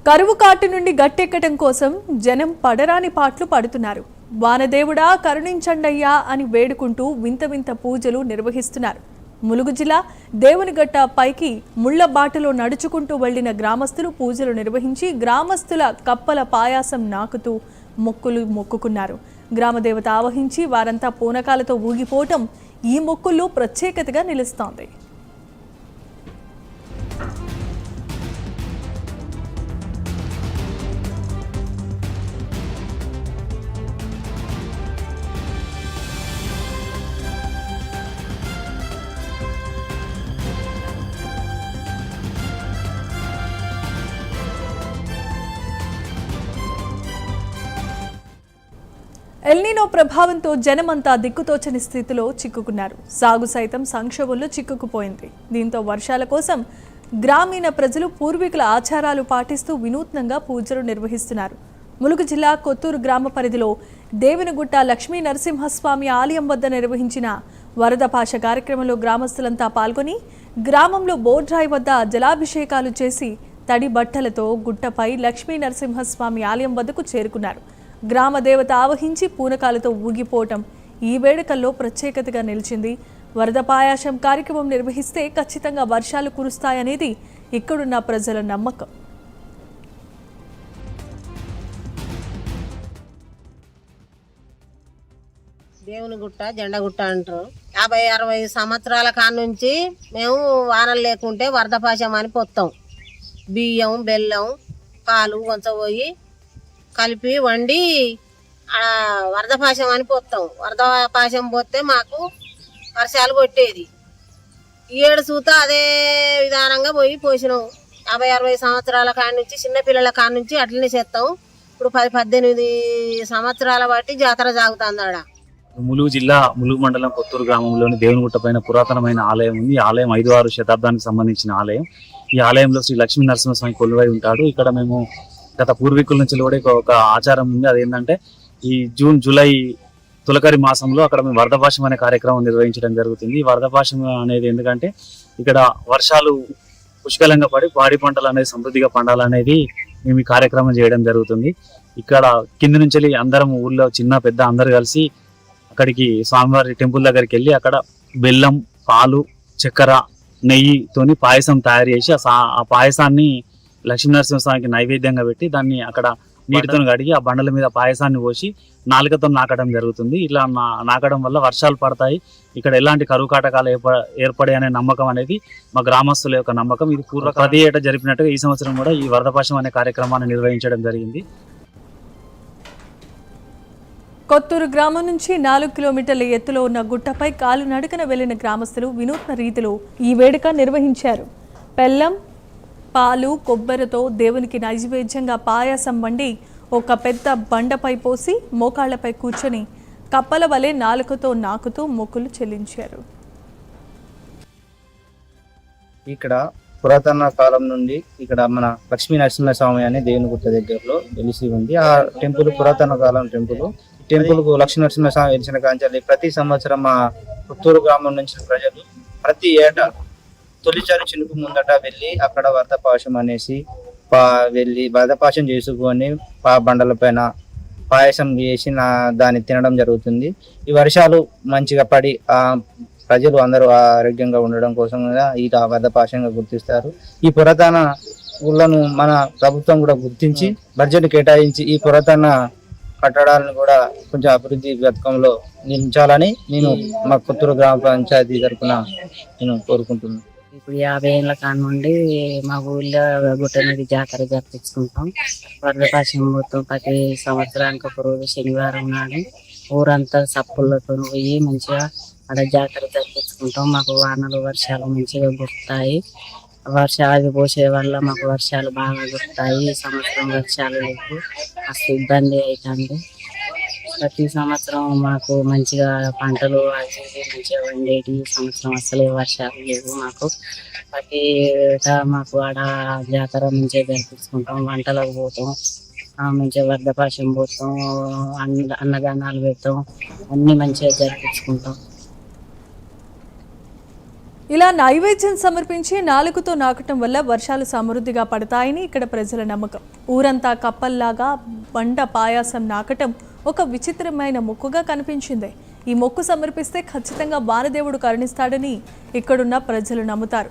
కరువు కాటు నుండి గట్టెక్కడం కోసం జనం పడరాని పాట్లు పడుతున్నారు. వానదేవుడా కరుణించండయ్యా అని వేడుకుంటూ వింత వింత పూజలు నిర్వహిస్తున్నారు. ములుగు జిల్లా దేవునిగట్ట పైకి ముళ్ల బాటలో నడుచుకుంటూ వెళ్లిన గ్రామస్తులు పూజలు నిర్వహించి గ్రామస్తుల కప్పల పాయాసం నాకుతూ మొక్కులు మొక్కుకున్నారు. గ్రామదేవత ఆవహించి వారంతా పూనకాలతో ఊగిపోవటం ఈ మొక్కుల్లో ప్రత్యేకతగా నిలుస్తోంది. ఎల్నినో ప్రభావంతో జనమంతా దిక్కుతోచని స్థితిలో చిక్కుకున్నారు. సాగు సైతం సంక్షోభంలో చిక్కుకుపోయింది. దీంతో వర్షాల కోసం గ్రామీణ ప్రజలు పూర్వీకుల ఆచారాలు పాటిస్తూ వినూత్నంగా పూజలు నిర్వహిస్తున్నారు. ములుగు జిల్లా కొత్తూరు గ్రామ పరిధిలో దేవునిగుట్ట లక్ష్మీ నరసింహస్వామి ఆలయం వద్ద నిర్వహించిన వరద పాశ కార్యక్రమంలో గ్రామస్తులంతా పాల్గొని గ్రామంలో బోర్డ్రాయి వద్ద జలాభిషేకాలు చేసి తడి బట్టలతో గుట్టపై లక్ష్మీ నరసింహస్వామి ఆలయం వద్దకు చేరుకున్నారు. గ్రామ దేవత ఆవహించి పూనకాలతో ఊగిపోవటం ఈ వేడుకల్లో ప్రత్యేకతగా నిలిచింది. వరద పాయాసం కార్యక్రమం నిర్వహిస్తే ఖచ్చితంగా వర్షాలు కురుస్తాయనేది ఇక్కడున్న ప్రజల నమ్మకం. దేవునిగుట్ట జెండగుట్ట అంటారు. 50-60 సంవత్సరాల కాడ నుంచి మేము వానలు లేకుంటే వరద పాశం అని పొత్తాం. బియ్యం, బెల్లం, పాలు కొంచపోయి కలిపి వండి వరద పాశం అని పోతాం. వరద పాశం పోతే మాకు వర్షాలు కొట్టేది. ఈ ఏడు సూత అదే విధానంగా పోయి పోసినాం. 50-60 సంవత్సరాల కాడ నుంచి చిన్నపిల్లల కాడ నుంచి అట్లనే చేస్తాం. ఇప్పుడు 10-18 సంవత్సరాల బట్టి జాతర సాగుతుంది. ఆడ ములుగు జిల్లా ములుగు మండలం కొత్తూరు గ్రామంలోని దేవునిగుట్ట పైన పురాతనమైన ఆలయం ఉంది. ఈ ఆలయం 5-6 శతాబ్దానికి సంబంధించిన ఆలయం. ఈ ఆలయంలో శ్రీ లక్ష్మీ నరసింహస్వామి కొలువై ఉంటాడు. ఇక్కడ మేము గత పూర్వీకుల నుంచి కూడా ఒక ఆచారం ఉంది. అదేంటంటే ఈ జూలై తొలకరి మాసంలో అక్కడ మేము వరదపాశం అనే కార్యక్రమం నిర్వహించడం జరుగుతుంది. ఈ వరదపాశం అనేది ఎందుకంటే ఇక్కడ వర్షాలు పుష్కలంగా పడి పాడి పంటలు అనేది సమృద్ధిగా పండాలనేది మేము ఈ కార్యక్రమం చేయడం జరుగుతుంది. ఇక్కడ కింది నుంచి అందరం ఊళ్ళో చిన్న పెద్ద అందరు కలిసి అక్కడికి స్వామివారి టెంపుల్ దగ్గరికి వెళ్ళి అక్కడ బెల్లం, పాలు, చక్కెర, నెయ్యితోని పాయసం తయారు చేసి ఆ పాయసాన్ని లక్ష్మీనరసింహస్వామికి నైవేద్యంగా పెట్టి దాన్ని అక్కడ నీటితో కడిగి ఆ బండల మీద పాయసాన్ని పోసి నాలుకతో నాకడం జరుగుతుంది. ఇట్లా నాకడం వల్ల వర్షాలు పడతాయి, ఇక్కడ ఎలాంటి కరువు కాటకాలు ఏర్పడే అనే నమ్మకం అనేది మా గ్రామస్తుల యొక్క నమ్మకం. ఇది ప్రతి ఏటా జరిపినట్టుగా ఈ సంవత్సరం కూడా ఈ వరదపాశం అనే కార్యక్రమాన్ని నిర్వహించడం జరిగింది. కొత్తూరు గ్రామం నుంచి 4 కిలోమీటర్ల ఎత్తులో ఉన్న గుట్టపై కాలు నడకన వెళ్లిన గ్రామస్తులు వినూత్న రీతిలో ఈ వేడుక నిర్వహించారు. బెల్లం, పాలు, కొబ్బరితో దేవునికి నైవేద్యంగా పాయాసం వండి ఒక పెద్ద బండపై పోసి మోకాళ్లపై కూర్చొని కప్పల వలె నాలుకతో నాకుతూ మొక్కులు చెల్లించారు. ఇక్కడ పురాతన కాలం నుండి ఇక్కడ మన లక్ష్మీ నరసింహస్వామి అనే దేవునిగుట్ట దగ్గరలో వెలిసి ఉంది. ఆ టెంపుల్ పురాతన కాలం టెంపుల్. ఈ టెంపుల్ కు లక్ష్మీ నరసింహస్వామి వెలిసిన కాంచాలి ప్రతి సంవత్సరం మా పుత్తూరు గ్రామం నుంచి ప్రజలు ప్రతి ఏటా తొలిచారు చినుకు ముందట వెళ్ళి అక్కడ వరదపాశం అనేసి వెళ్ళి వరదపాశం చేసుకొని బండల పైన పాయసం వేసి దాన్ని తినడం జరుగుతుంది. ఈ వర్షాలు మంచిగా పడి ప్రజలు అందరూ ఆరోగ్యంగా ఉండడం కోసం ఈ వరదపాశంగా గుర్తిస్తారు. ఈ పురాతన ఊళ్ళను మన ప్రభుత్వం కూడా గుర్తించి బడ్జెట్ కేటాయించి ఈ పురాతన కట్టడాలను కూడా కొంచెం అభివృద్ధి పథకంలో నిర్మించాలని నేను మా కొత్తూరు గ్రామ పంచాయతీ తరఫున నేను కోరుకుంటున్నాను. ఇప్పుడు 50 ఏళ్ళ కాడ నుండి మా ఊళ్ళో గుట్ట మీద జాతర జరిపించుకుంటాం. వరదపాశం మొత్తం ప్రతి సంవత్సరానికి ఒక రోజు శనివారం నాడు ఊరంతా సప్పులతో పోయి మంచిగా అక్కడ జాతర జరిపించుకుంటాం. మాకు వానలు వర్షాలు మంచిగా గుర్తాయి. వర్షాలు పోసే వల్ల మాకు వర్షాలు బాగా గుర్తాయి. ఈ సంవత్సరం వర్షాలు లేవు, మస్తు ఇబ్బంది అవుతుంది. ప్రతి సంవత్సరం మాకు మంచిగా పంటలు మంచిగా వండేటి. ఈ సంవత్సరం అసలే వర్షాలు లేవు మాకు. ప్రతి మాకు ఆడ జాతర మంచిగా జరిపించుకుంటాం. వంటలకు పోతాం, మంచిగా వరదపాశం పోతాం, అన్నదానాలు పెడతాం, అన్ని మంచిగా జరిపించుకుంటాం. ఇలా నైవేద్యం సమర్పించి నాలుగుతో నాకటం వల్ల వర్షాలు సమృద్ధిగా పడతాయని ఇక్కడ ప్రజల నమ్మకం. ఊరంతా కప్పల్లాగా బండ పాయాసం నాకటం ఒక విచిత్రమైన మొక్కుగా కనిపించింది. ఈ మొక్కు సమర్పిస్తే ఖచ్చితంగా వానదేవుడు కరుణిస్తాడని ఇక్కడున్న ప్రజలు నమ్ముతారు.